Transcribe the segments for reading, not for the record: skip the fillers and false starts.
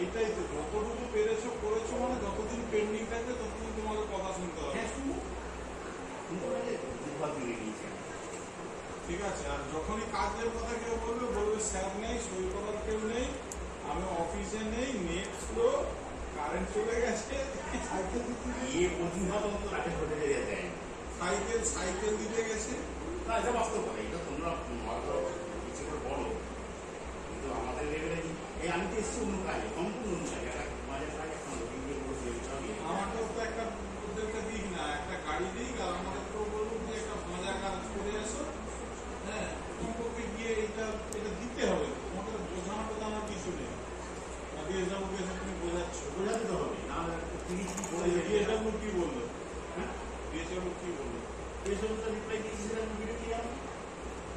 এইটাই তো, যতটুকু পেরেছো করেছো, মানে যতদিন পেন্ডিং থাকবে ততদিন তোমাকে কথা শুনতে হবে। ঠিক আছে। আর যখনই কাজের কথা কেউ বলবে, বলবে স্যার নেই, সই করার কেউ নেই, আমি অফিসে নেই, নেট স্লো, কারেন্ট চলে গেছে, সাইকেল দিতে গেছে। এটা বাস্তব কথা, এটা তোমরা কিছু করে বলো, কিন্তু আমাদের লেভেলে এই আমি তো এসেছি অন্য কাজে, সম্পূর্ণ অন্য কাজে, একটা মাঝে কাজ এখন আমাকেও তো একটা ওদেরকে দিক না, একটা গাড়ি দিক, আর আমাদের তো বলুন যে একটা ভাজা কাজ করে আসো। হ্যাঁ, কমপক্ষে গিয়ে এটা দিতে হবে, তোমাদের বোঝানোর কিছু নেই। বিএসডব্লিউ এসে তুমি বোঝাতে তো হবে, না বিএসডব্লিউ কি বললো? হ্যাঁ, বিএসডব্লিউ কি বললো? বিএসডব্লিউ তো রিপ্লাই দিয়েছিলাম,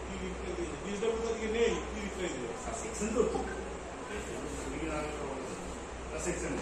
কি রিপ্লাই দিয়েছে? বিএসডব্লিউ তো নেই, কি রিপ্লাই দেবে? সেকশন তো সেকশন